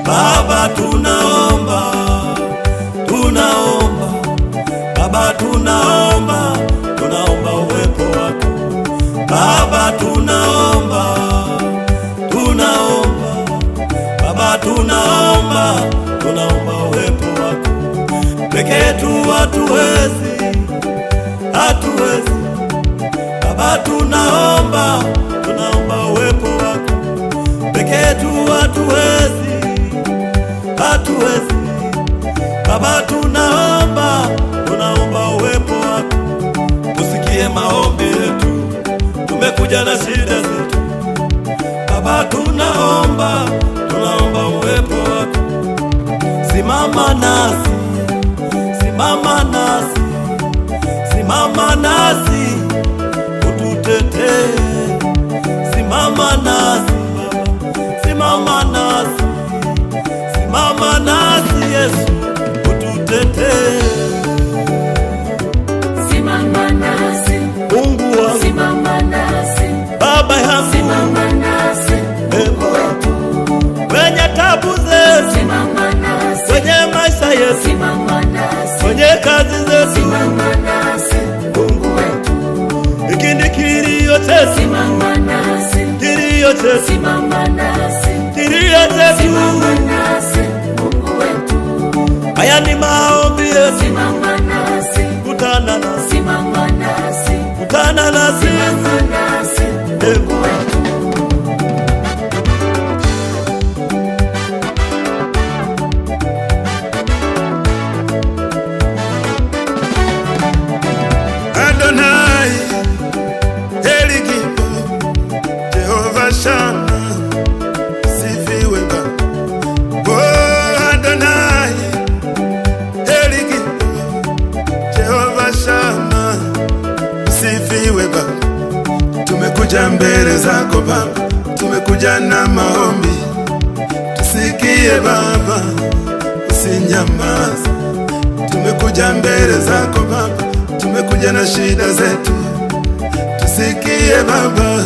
Baba tunaomba, Baba tunaomba uwepo wako. Baba tunaomba, Baba tunaomba uwepo wako. Peke yetu hatuwezi, Baba tunaomba uwepo wako. Peke yetu hatuwezi, Baba tunaomba uwepo wako. Usikie maombi yetu, tumekuja na shida zetu. Baba tunaomba uwepo wako. Simama nasi, simama nasi, ututetee. Simama nasi Baba, simama nasi Yesu, ututetee. Simama nasi Mungu wangu, simama nasi Baba yangu, simama nasi kwenye tabu zetu, simama nasi kwenye maisha yetu, simama nasi kwenye kazi zetu, simama nasi Mungu wetu. ikindi kilio chetu, Simama nasi kilio chetu, simama nasi kilio chetu, simama nasi Mungu wetu. haya ni maombi yetu. Simama nasi, Kutana nasi, simama nasi, kutana nasi, simama nasi Mungu wetu. Adonai, Eligimo, Jehovah Shammah, sifiwe Baba. Oh Adonai, Eligimo, Jehovah Shammah, sifiwe Baba. Tumekuja mbele zako Baba, tumekuja na maombi, tusikie Baba, usinyamaze. Tumekuja mbele zako Baba, tumekuja na shida zetu, tusikie Baba,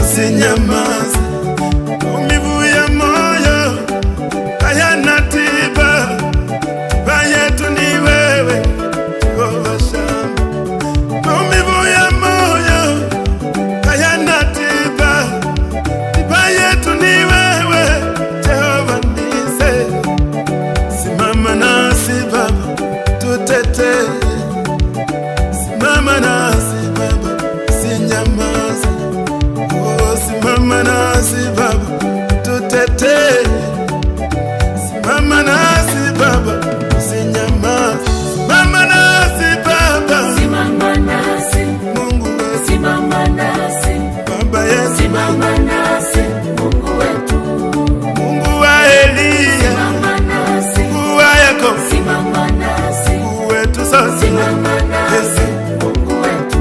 usinyamaze. Maumivu ya moyo hayana tiba, tiba yetu ni wewe Jehovah Shammah. Maumivu ya moyo hayana tiba, tiba yetu ni wewe Jehovah Nisi. Simama nasi Baba, tutetee. Simama nasi Baba, usinyamaze. Oh, simama nasi Baba, tutetee. Simama nasi Baba, usinyamaze. Simama nasi Baba, Simama nasi, Mungu wetu, simama nasi, Baba yetu, simama nasi Mungu wetu. Mungu wa Eliya, Simama nasi, Mungu wa Yakobo, simama nasi, Mungu wetu sote. simama nasi Mungu wetu.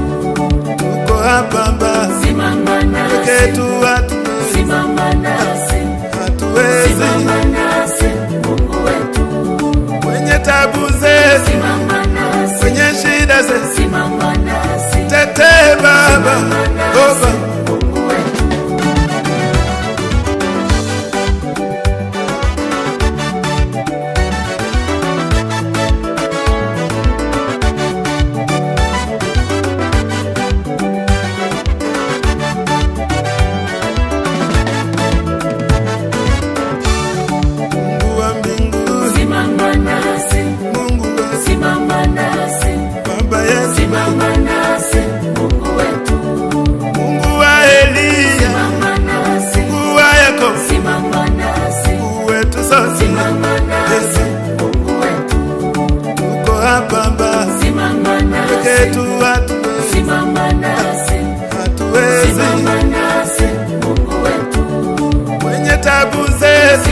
Tuko hapa Baba, Simama nasi, peke yetu hatuwezi, simama nasi, hatuwezi. simama nasi Mungu wetu. Kwenye tabu zetu, Simama nasi, kwenye shida zetu, simama nasi, tetee Baba, oh Baba. Mungu wetu. Mungu wa mbinguni, Simama nasi, Mungu wetu, simama nasi, Baba yetu, simama nasi Mungu wetu. Mungu wa Eliya, Simama nasi, Mungu wa Yakobo, simama nasi, Mungu wetu sote. simama nasi Mungu wetu. Tuko hapa Baba, Simama peke nasi, yetu hatuwezi, simama nasi, hatuwezi. simama nasi Mungu wetu. Kwenye tabu zetu,